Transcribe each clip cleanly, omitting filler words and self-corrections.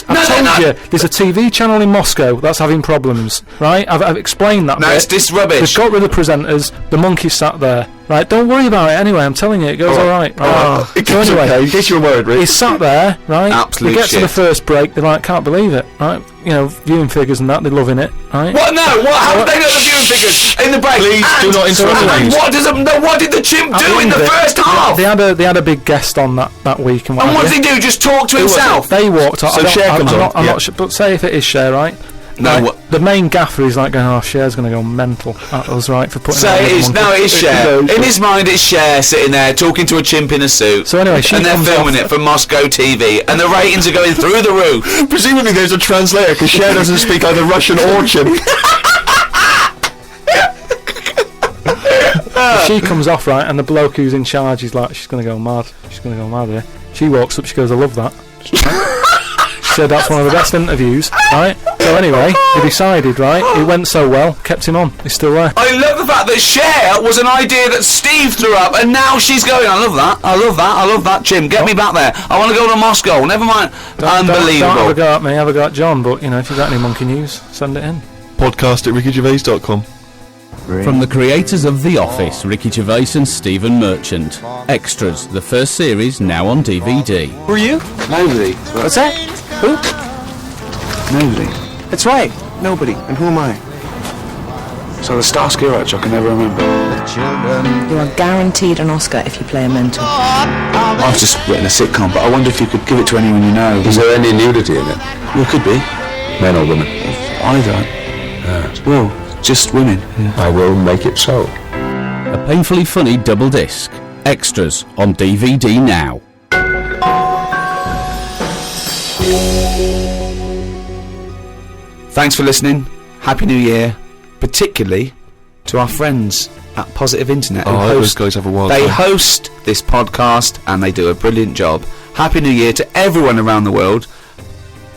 bollocks. I've told you, there's a TV channel in Moscow that's having problems, right? I've explained that. No, it's this rubbish. They've got rid of the presenters, the monkey sat there, right? Don't worry about it anyway, I'm telling you, it goes alright. So anyway, in case you were worried, Rick. he's sat there, right? Absolute They get shit. to the first break, they're like, can't believe it, right? You know, viewing figures and that, they're loving it, right? What? No, how did they know the viewing figures in the break? Please do not interrupt And what did the chimp do in the first half? They had a big guest on that week and what does he do? Just talk to himself? They walked off. So Cher comes on. I'm not sure, but say if it is Cher, right? No, Right, what? the main gaffer is like going, Cher's going to go mental at us, right, for putting So that it is. monkey. No, it is Cher. In his mind, it's Cher sitting there talking to a chimp in a suit. So anyway, she and they're comes filming off- it for Moscow TV, and the ratings are going through the roof. Presumably there's a translator, because Cher doesn't speak either Russian or chimp. She comes off, right, and the bloke who's in charge is like, she's going to go mad. She's going to go mad here. She walks up, she goes, I love that. She said that's one of the best interviews, right? So anyway, they decided, right, it went so well, kept him on. He's still there. I love the fact that Cher was an idea that Steve threw up, and now she's going, I love that, I love that, I love that, Jim, get me back there. I want to go to Moscow, never mind. Unbelievable. Don't have a go at me, have a go at John, but, you know, if you've got any monkey news, send it in. Podcast at rickygervais.com. From the creators of The Office, Ricky Gervais and Stephen Merchant. Extras, the first series, now on DVD. Who are you? Nobody. What's that? Who? Nobody. That's right. Nobody. And who am I? So the Starsky Hutch, I can never remember. You are guaranteed an Oscar if you play a mentor. I've just written a sitcom, but I wonder if you could give it to anyone you know. Is there any nudity in it? Well, it could be. Men or women? I don't. Well, just women. Yeah. I will make it so. A painfully funny double disc. Extras on DVD now. Thanks for listening. Happy New Year, particularly to our friends at Positive Internet. Those guys have a wild They time. host this podcast and they do a brilliant job. Happy New Year to everyone around the world,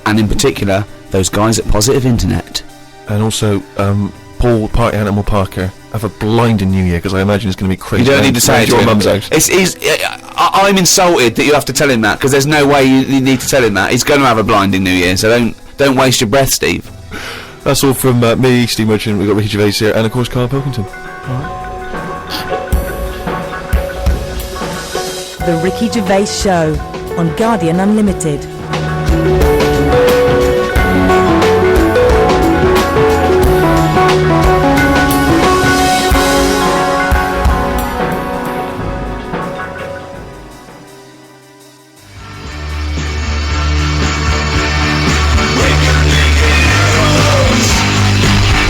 and in particular those guys at Positive Internet. And also, Paul Party Animal Parker, have a blinding New Year, because I imagine it's going to be crazy. You don't need to say it to your him. mum's house. I'm insulted that you have to tell him that, because there's no way you need to tell him that. He's going to have a blinding New Year, so don't waste your breath, Steve. That's all from me, Steve Merchant. We've got Ricky Gervais here, and of course Carl Pilkington. The Ricky Gervais Show on Guardian Unlimited.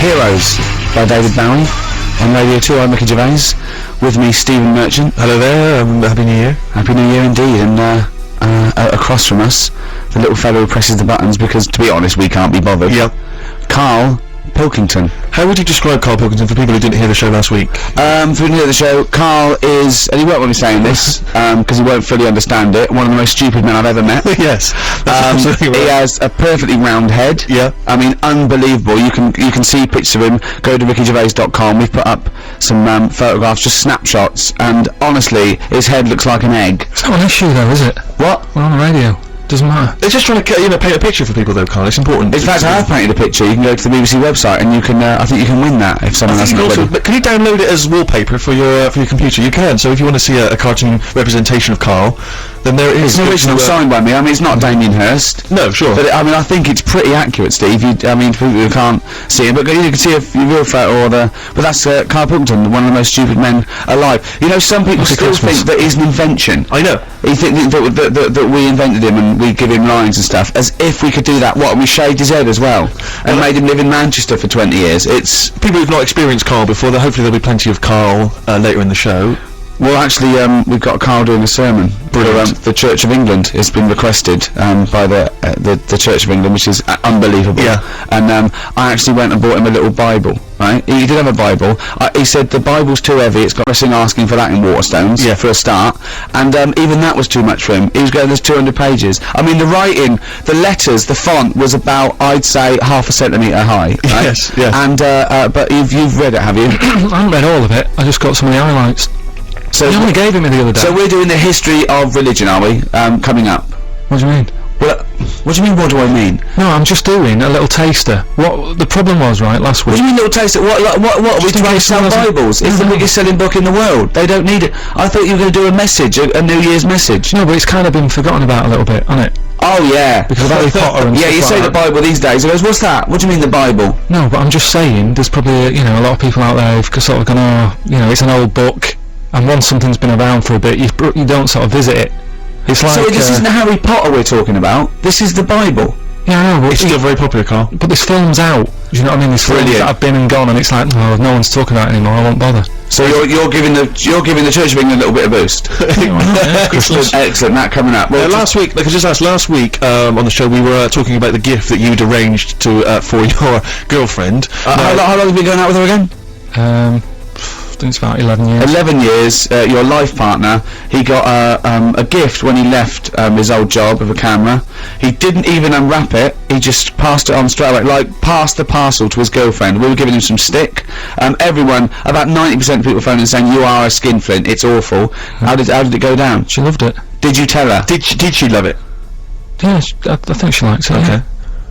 Heroes by David Bowie. On Radio 2, I'm Ricky Gervais. With me, Stephen Merchant. Hello there, Happy New Year. Happy New Year indeed. And across from us, the little fellow who presses the buttons, because, to be honest, we can't be bothered. Yep. Carl Pilkington. How would you describe Carl Pilkington for people who didn't hear the show last week? If you didn't hear the show, Carl is, and he won't want me saying this, because he won't fully understand it, one of the most stupid men I've ever met. Yes, that's absolutely right. He has a perfectly round head. Yeah. I mean, unbelievable. You can see pictures of him. Go to rickygervais.com. We've put up some photographs, just snapshots, and honestly, his head looks like an egg. It's not an issue though, is it? What? We're on the radio. Doesn't matter. They're just trying to paint a picture for people though, Carl. It's important. In fact, I have painted a picture. You can go to the BBC website and you can, I think you can win that if someone hasn't already. But can you download it as wallpaper for your computer? You can. So if you want to see a cartoon representation of Carl, then there it is. It's an original signed by me. I mean, it's not Damien Hirst. No, sure. But I mean, I think it's pretty accurate, Steve. I mean, for people who can't see it, but you can see a real photo but that's Carl Pilkington, one of the most stupid men alive. You know, some people still think that he's an invention. I know. You think that we invented him and we give him lines and stuff, as if we could do that. What, we shaved his head as well and made him live in Manchester for 20 years. It's people who've not experienced Carl before. Hopefully there'll be plenty of Carl later in the show. Well, actually, we've got Carl doing a sermon. The Church of England has been requested by the Church of England, which is unbelievable. Yeah. And I actually went and bought him a little Bible. Right? He did have a Bible. He said the Bible's too heavy. It's got pressing asking for that in Waterstones. Yeah. For a start. And even that was too much for him. He was going, there's 200 pages. I mean, the writing, the letters, the font was about, I'd say, half a centimetre high. Right? Yes. Yes. And but you've read it, have you? I haven't read all of it. I just got some of the highlights. So you only gave him the other day. So we're doing the history of religion, are we? Coming up. What do you mean? Well, what do you mean, what do I mean? No, I'm just doing a little taster. What the problem was, right, last What week... do you mean little taster? What are we Just in trying to case sell someone doesn't- Bibles? It's the biggest selling book in the world. They don't need it. I thought you were going to do a message, a New Year's message. No, but it's kind of been forgotten about a little bit, hasn't it? Oh, yeah. Because of Harry Potter and Yeah, stuff you like say that. the Bible these days. He goes, what's that? What do you mean the Bible? No, but I'm just saying, there's probably, you know, a lot of people out there who've sort of gone, oh, you know, it's an old book, and once something's been around for a bit, you don't sort of visit it. It's like... So this isn't Harry Potter we're talking about. This is the Bible. Yeah, I know, but It's still very popular, Carl. But this film's out. Do you know what I mean? There's films Brilliant. that have been and gone, and it's like, oh, no one's talking about it anymore. I won't bother. So you're giving the Church of England a little bit of boost. Christmas. Excellent, that coming up. Well, Last week, like I just asked, last week on the show we were talking about the gift that you'd arranged to for your girlfriend. how long have you been going out with her again? I think it's about 11 years. 11 years, your life partner, he got a gift when he left his old job of a camera. He didn't even unwrap it, he just passed it on straight away, like passed the parcel to his girlfriend. We were giving him some stick. Everyone, about 90% of people phoning and saying, you are a skinflint, it's awful. How did it go down? She loved it. Did you tell her? Did she love it? Yeah, I think she likes it. Okay. Yeah.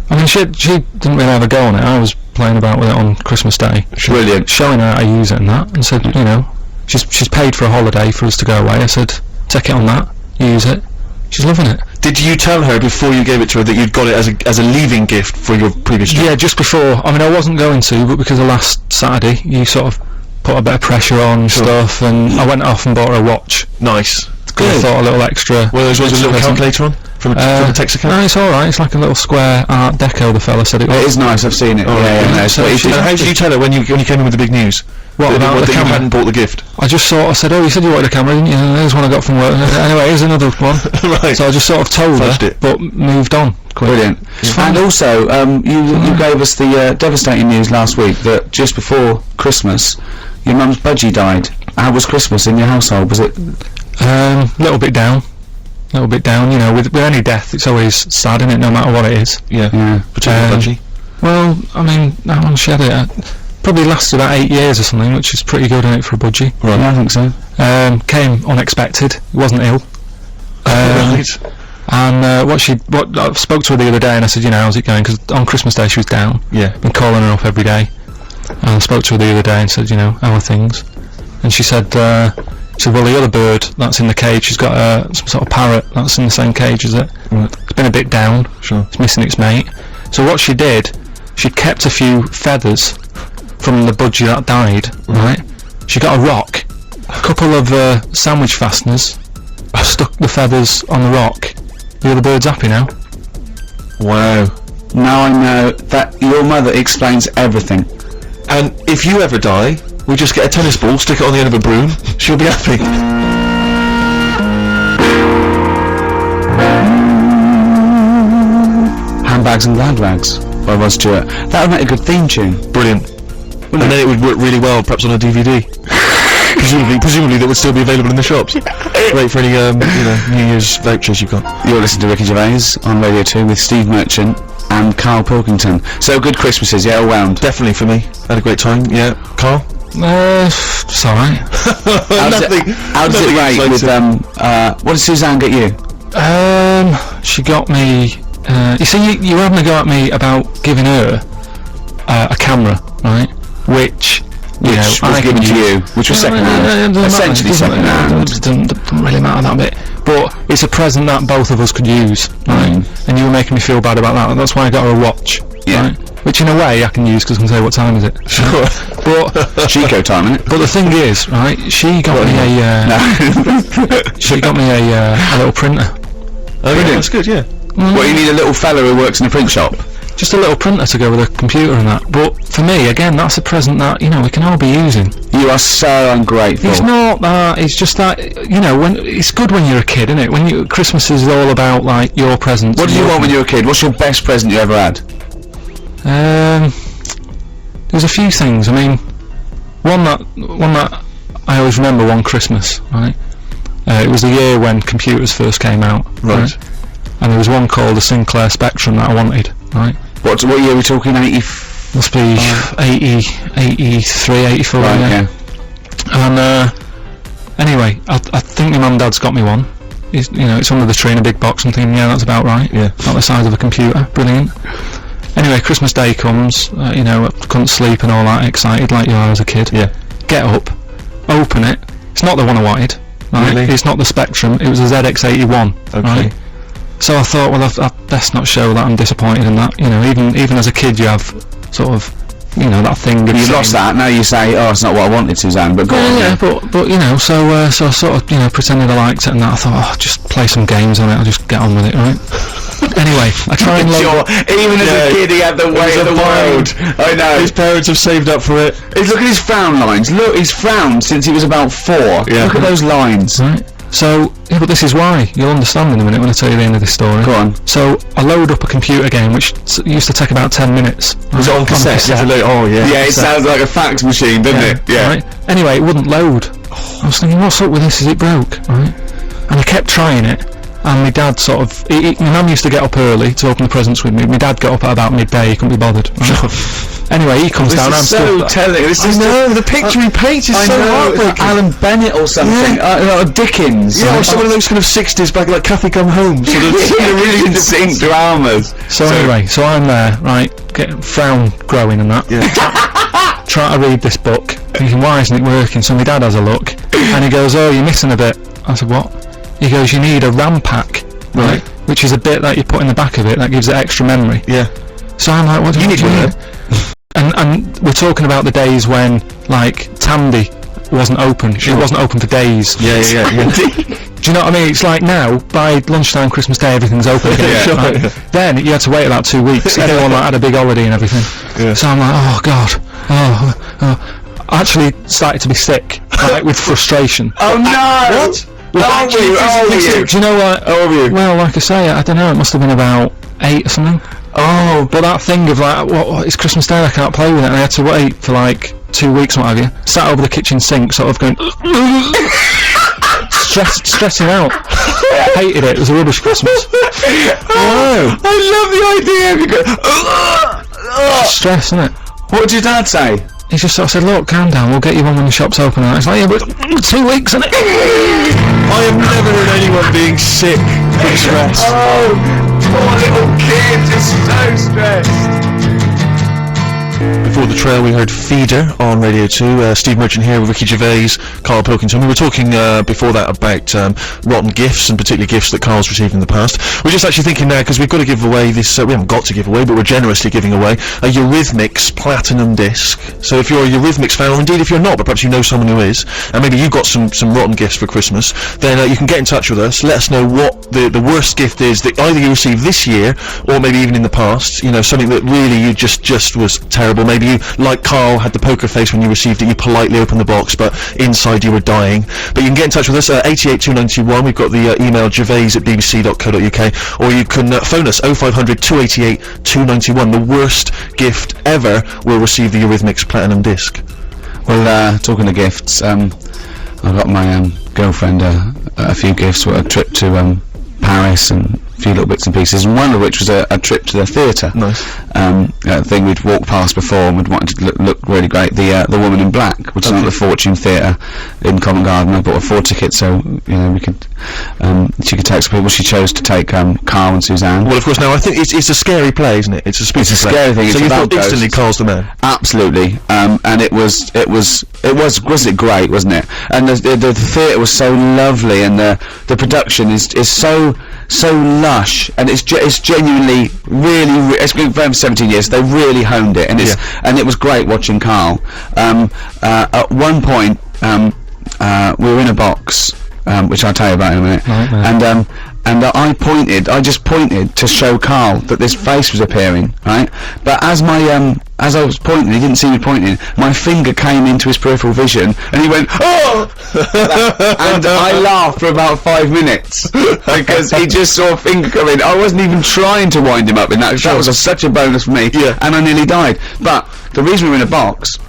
I mean, she didn't really have a go on it. I was playing about with it on Christmas Day. Brilliant. Showing her how to use it and that, and said, you know, she's paid for a holiday for us to go away. I said, take it on that, use it. She's loving it. Did you tell her before you gave it to her that you'd got it as a leaving gift for your previous job? Yeah, just before. I mean, I wasn't going to, but because of last Saturday, you sort of put a bit of pressure on and stuff, and I went off and bought her a watch. Nice. I thought a little extra. Well, there was a little present. calculator on from a text account. No, it's alright. It's like a little square Art Deco, the fella said it was. It is nice, I've seen it. Oh, yeah. So And how did you tell her when you came in with the big news? What about the that you camera? hadn't bought the gift? I just I said, oh, you said you wanted a camera, didn't you? Here's one I got from work. Anyway, here's another one. Right. So I just sort of told Fudged her, it. but moved on. Quick. Brilliant. And also, you gave us the devastating news last week that just before Christmas, your mum's budgie died. How was Christmas in your household? Was it... Little bit down. Little bit down, you know, with any death, it's always sad, isn't it, no matter what it is. Yeah. Particularly budgie. Well, I mean, how long she had it? Probably lasted about 8 years or something, which is pretty good, isn't it, for a budgie? Right. Yeah, I think so. Came unexpected, wasn't ill. Right. And I spoke to her the other day and I said, you know, how's it going? Because on Christmas Day she was down. Yeah. Been calling her up every day. And I spoke to her the other day and said, you know, how are things? And she said, well, the other bird that's in the cage, she's got some sort of parrot that's in the same cage as it. Right. It's been a bit down. Sure. It's missing its mate. So what she did, she kept a few feathers from the budgie that died, right? She got a rock, a couple of sandwich fasteners, stuck the feathers on the rock. The other bird's happy now. Wow. Now I know that your mother explains everything. And if you ever die, we just get a tennis ball, stick it on the end of a broom, she'll be happy. Handbags and glad rags by Rod Stewart. That would make a good theme tune. Brilliant. And then it would work really well, perhaps on a DVD. presumably that would still be available in the shops. Wait for any, New Year's vouchers you've got. You're listening to Ricky Gervais on Radio 2 with Steve Merchant and Carl Pilkington. So good Christmases, yeah, all round. Definitely for me. Had a great time, yeah. Carl? It's alright. How does it rate with, what did Suzanne get you? She got me, you see, you were having a go at me about giving her a camera, right? Which was given to you, which was second hand. Essentially second hand. It doesn't really matter that bit. But it's a present that both of us could use, right? And you were making me feel bad about that. That's why I got her a watch, right? Which in a way I can use because I can say what time is it. Sure. But Chico time, isn't it? But the thing is, right? She got me a little printer. Oh, yeah, that's good, yeah. Well, you need a little fella who works in a print shop. Just a little printer to go with a computer and that. But for me, again, that's a present that, you know, we can all be using. You are so ungrateful. It's not that, it's just that, you know, when it's good when you're a kid, isn't it? When Christmas is all about, like, your presents. What did you want when you were a kid? What's your best present you ever had? There's a few things. I mean, one that I always remember one Christmas, right? It was the year when computers first came out, right? And there was one called the Sinclair Spectrum that I wanted, right? What year are we talking? 80? Must be 80, 83, 84, right, yeah. And anyway, I think my mum and dad's got me one, it's under the tree in a big box. I'm thinking, yeah, that's about right. Yeah. About the size of a computer. Brilliant. Anyway, Christmas Day comes. I couldn't sleep and all that. Excited like you are as a kid. Yeah. Get up, open it. It's not the one I wanted. Right? Really? It's not the Spectrum. It was a ZX81. Okay. Right? So I thought, well, I've best not show that I'm disappointed in that. Even as a kid, you have sort of, that thing. You lost that. Now you say, "Oh, it's not what I wanted, Suzanne." But go on. Yeah, but so I sort of pretended I liked it and that. I thought, just play some games on it. I'll just get on with it, right? Anyway, I try and even as a kid, he had the way of the world. I know. His parents have saved up for it. Look at his frown lines. Look, he's frowned since he was about 4. Yeah. Look at those lines. Right. So, but this is why. You'll understand in a minute when I tell you the end of this story. Go on. So, I load up a computer game, which used to take about 10 minutes. Was it on cassette? Oh, yeah. Yeah, it sounds like a fax machine, doesn't it? Yeah. Right. Anyway, it wouldn't load. I was thinking, what's up with this? Is it broke? Right. And I kept trying it. And my dad sort of... my mum used to get up early to open the presents with me. My dad got up at about midday. He couldn't be bothered. Right? Anyway, he comes down. This is so telling. I know, the picture he paints is so heartbreaking. Like Alan Bennett or something. Or Dickens. Yeah, or some of those kind of 60s back, like Kathy Come Home. Sort of really distinct dramas. So anyway, so I'm there, right, getting frown growing and that. Yeah. Trying to read this book, thinking, why isn't it working? So my dad has a look, and he goes, oh, you're missing a bit. I said, what? He goes, you need a RAM pack, right? Which is a bit that you put in the back of it that gives it extra memory. Yeah. So I'm like, what do you need? And we're talking about the days when, like, Tandy wasn't open. It wasn't open for days. Yeah. Do you know what I mean? It's like now, by lunchtime Christmas Day, everything's open again. Right? Then you had to wait about 2 weeks. Everyone had a big holiday and everything. Yeah. So I'm like, oh God. I actually started to be sick, like, with frustration. Oh no! What? Do you know what? Well, like I say, I don't know. It must have been about 8 or something. Oh, but that thing of like, what, it's Christmas Day, I can't play with it, and I had to wait for like 2 weeks or what have you. Sat over the kitchen sink, sort of going, stressing out. Hated it. It was a rubbish Christmas. Oh, I love the idea of you going. Stress, isn't it? What did your dad say? He just sort of said, look, calm down, we'll get you one when the shop's open. And it's like, yeah, but 2 weeks, isn't it? I have never heard anyone being sick from stress. Oh, poor little kid, just so stressed. Before the trail, we heard Feeder on Radio 2. Steve Merchant here with Ricky Gervais, Carl Pilkington. We were talking before that about rotten gifts, and particularly gifts that Carl's received in the past. We're just actually thinking now, because we've got to give away this, we haven't got to give away, but we're generously giving away a Eurythmics Platinum Disc. So if you're a Eurythmics fan, or indeed if you're not, but perhaps you know someone who is, and maybe you've got some rotten gifts for Christmas, then you can get in touch with us, let us know what the worst gift is that either you received this year, or maybe even in the past, something that really you just was terrible. Maybe you, like Carl, had the poker face when you received it. You politely opened the box, but inside you were dying. But you can get in touch with us at 88291. We've got the email gervais@bbc.co.uk, or you can phone us 0500 288 291. The worst gift ever will receive the Eurythmics Platinum Disc. Well, talking of gifts, I got my girlfriend a few gifts. A trip to Paris and a few little bits and pieces, and one of which was a trip to the theatre. Nice. A thing we'd walked past before and we'd wanted to look really great. The Woman in Black, which is at the Fortune Theatre in Covent Garden. I bought 4 tickets so we could she could take some people. She chose to take Carl and Suzanne. Well, of course. Now I think it's a scary play, isn't it? It's a spooky It's a scary thing. So it's you about thought instantly ghosts. Carl's the man. Absolutely, and it was wasn't it great, wasn't it? And the theatre was so lovely, and the production is so lush, and it's genuinely really it's been for 17 years. They really honed it, and and it was great watching Carl. At one point, we were in a box, which I'll tell you about in a minute, and I just pointed to show Carl that this face was appearing, right? But as I was pointing, he didn't see me pointing, my finger came into his peripheral vision, and he went, oh! And I laughed for about 5 minutes, because he just saw a finger come in. I wasn't even trying to wind him up in that. That was such a bonus for me, and I nearly died. But the reason we were in a box,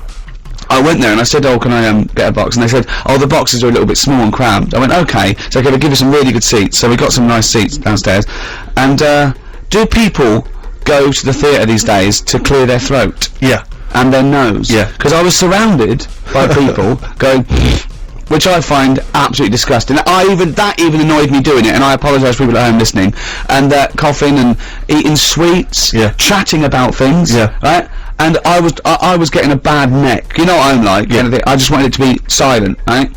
I went there and I said, oh, can I get a box? And they said, oh, the boxes are a little bit small and cramped. I went, okay, so they're going to give us some really good seats. So we got some nice seats downstairs. And do people go to the theatre these days to clear their throat? Yeah. And their nose? Yeah. Because I was surrounded by people going which I find absolutely disgusting. That even annoyed me doing it, and I apologise to people at home listening. And coughing and eating sweets, chatting about things, right? And I was getting a bad neck. You know what I'm like? I just wanted it to be silent, right?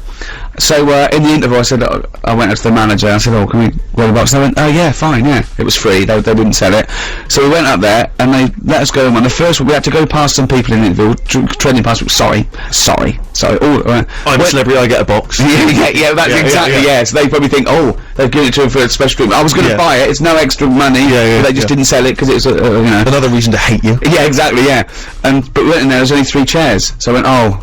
So in the interview, I said, I went up to the manager. I said, can we roll the box? And they went, oh yeah, fine, yeah. It was free. They wouldn't sell it. So we went up there and they let us go in. The first, we had to go past some people in the interview, treading past. Sorry. I'm a celebrity. I get a box. That's exactly. So they probably think, they've given it to him for a special treatment. I was going to buy it. It's no extra money. But they just didn't sell it because it's another reason to hate you. Yeah, exactly. Yeah. But we went in there. There's only 3 chairs. So I went,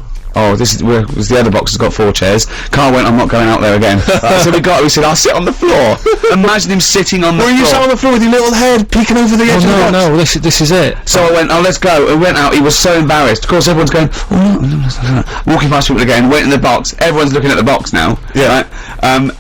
this was the other box has got 4 chairs. Carl went, I'm not going out there again. So we said, I'll sit on the floor. Imagine him sitting on the floor. Were you sat on the floor with your little head peeking over the edge of the box? No, this is it. So I went, let's go. We went out, he was so embarrassed. Of course, everyone's going, walking past people again, went in the box. Everyone's looking at the box now. Yeah. Right?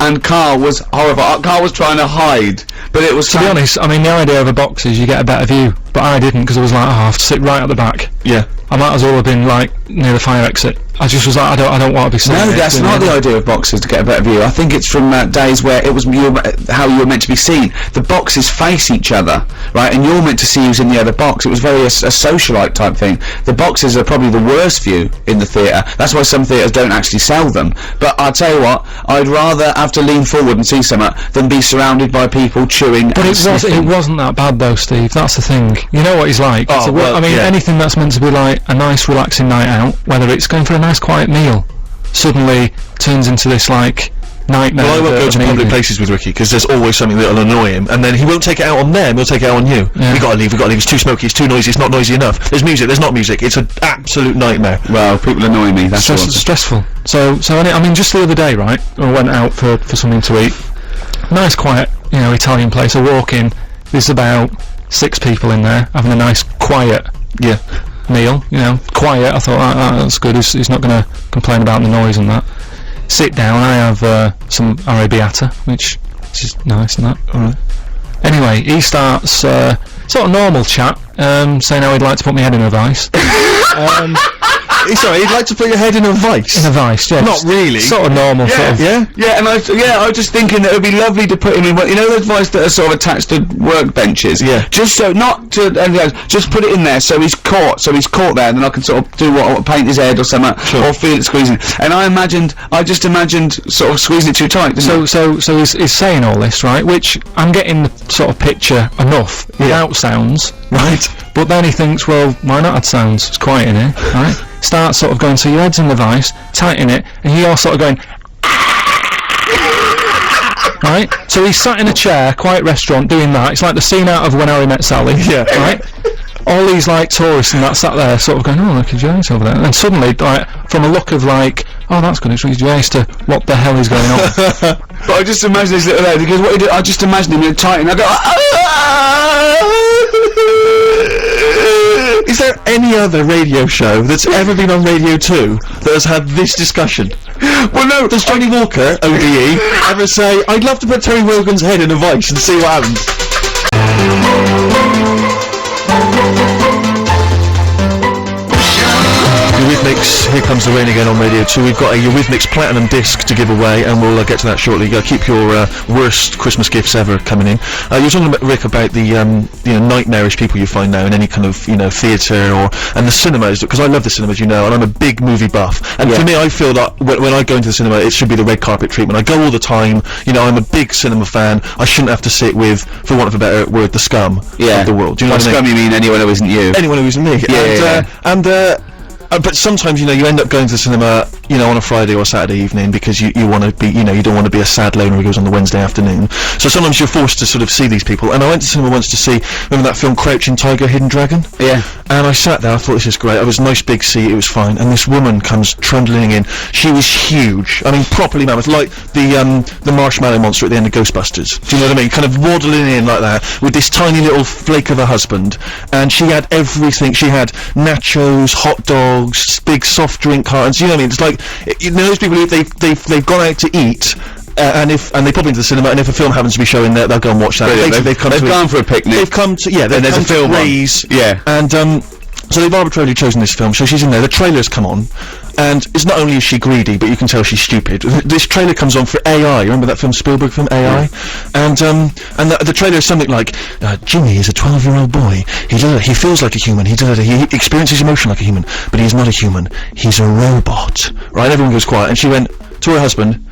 And Carl was horrified. Carl was trying to hide, but it was... To be honest, I mean, the idea of a box is you get a better view, but I didn't, because I was like, I have to sit right at the back. Yeah. I might as well have been, like, near the fire exit. I just was like, I don't want to be sitting No, that's not the idea of boxes, to get a better view. I think it's from days where it was how you were meant to be seen. The boxes face each other, right, and you're meant to see who's in the other box. It was very a socialite type thing. The boxes are probably the worst view in the theatre. That's why some theatres don't actually sell them. But I'll tell you what, I'd rather have to lean forward and see something than be surrounded by people chewing But it wasn't that bad though, Steve. That's the thing. You know what he's like. Anything that's meant to be like a nice relaxing night out, whether it's going for a nice quiet meal, suddenly turns into this like nightmare. Well, I won't go to public places with Ricky because there's always something that'll annoy him, and then he won't take it out on them, he'll take it out on you. We gotta leave, it's too smoky, it's too noisy, it's not noisy enough. There's music, there's not music, it's an absolute nightmare. Well, people annoy me, that's stressful. So I mean, just the other day, right, I went out for something to eat. Nice quiet, Italian place. I walk in, there's about 6 people in there having a nice quiet meal, quiet. I thought, that's good, he's not going to complain about the noise and that. Sit down, I have some arrabbiata, which is nice and that. Alright. Anyway, he starts sort of normal chat, saying how he'd like to put my head in a vice. Sorry, he'd like to put your head in a vice? In a vice, yeah. Not really. Sort of normal, sort of. Yeah, and I was just thinking that it would be lovely to put him in, those vice that are sort of attached to workbenches? Yeah. Just so, not to anything else, just put it in there so he's caught there, and then I can sort of do paint his head or something, or feel it squeezing. And I just imagined sort of squeezing it too tight, So he's saying all this, right, which I'm getting the sort of picture enough without sounds, right? But then he thinks, well, why not add sounds? It's quiet in here, right? Starts sort of going, so your head's in the vice, tighten it, and you're sort of going, right? So he's sat in a chair, quiet restaurant, doing that. It's like the scene out of When Harry Met Sally, right? All these, like, tourists and that sat there sort of going, oh, look, Gervais over there. And suddenly, like, from a look of, like, oh, that's good, it's Ricky Gervais, to what the hell is going on? But I just imagine this little lad, because what he did, I just imagine him tighten, I go, Is there any other radio show that's ever been on Radio 2 that has had this discussion? Well, no. Does Johnny Walker, ODE, ever say, I'd love to put Terry Wogan's head in a vice and see what happens? Eurythmics, Here Comes the Rain Again on Radio 2. We've got a Eurythmics Platinum disc to give away, and we'll get to that shortly. You got to keep your worst Christmas gifts ever coming in. You're talking about, Rick, about the nightmarish people you find now in any kind of theatre and the cinemas, because I love the cinemas, and I'm a big movie buff. And for me, I feel that when I go into the cinema, it should be the red carpet treatment. I go all the time. I'm a big cinema fan. I shouldn't have to sit with, for want of a better word, the scum of the world. Do you know what I mean? Scum, you mean anyone who isn't you? Anyone who isn't me. But sometimes, you end up going to the cinema, on a Friday or Saturday evening because you want to be, you don't want to be a sad loner who goes on the Wednesday afternoon. So sometimes you're forced to sort of see these people. And I went to cinema once to see, remember that film Crouching Tiger, Hidden Dragon? Yeah. And I sat there, I thought, this is great. It was a nice big seat, it was fine. And this woman comes trundling in. She was huge. I mean, properly mammoth, like the marshmallow monster at the end of Ghostbusters. Do you know what I mean? Kind of waddling in like that with this tiny little flake of a husband. And she had everything. She had nachos, hot dogs, big soft drink cartons. You know what I mean? It's like, those people, they've gone out to eat, and they pop into the cinema, and if a film happens to be showing there, they'll go and watch that. They've gone for a picnic. They've come to, and there's a film raise, and So they've arbitrarily chosen this film, so she's in there, the trailer's come on, and it's not only is she greedy, but you can tell she's stupid. This trailer comes on for AI, remember that film, Spielberg film, AI? And the trailer is something like, Jimmy is a 12-year-old boy, he feels like a human, he experiences emotion like a human, but he's not a human, he's a robot. Right, everyone goes quiet, and she went to her husband,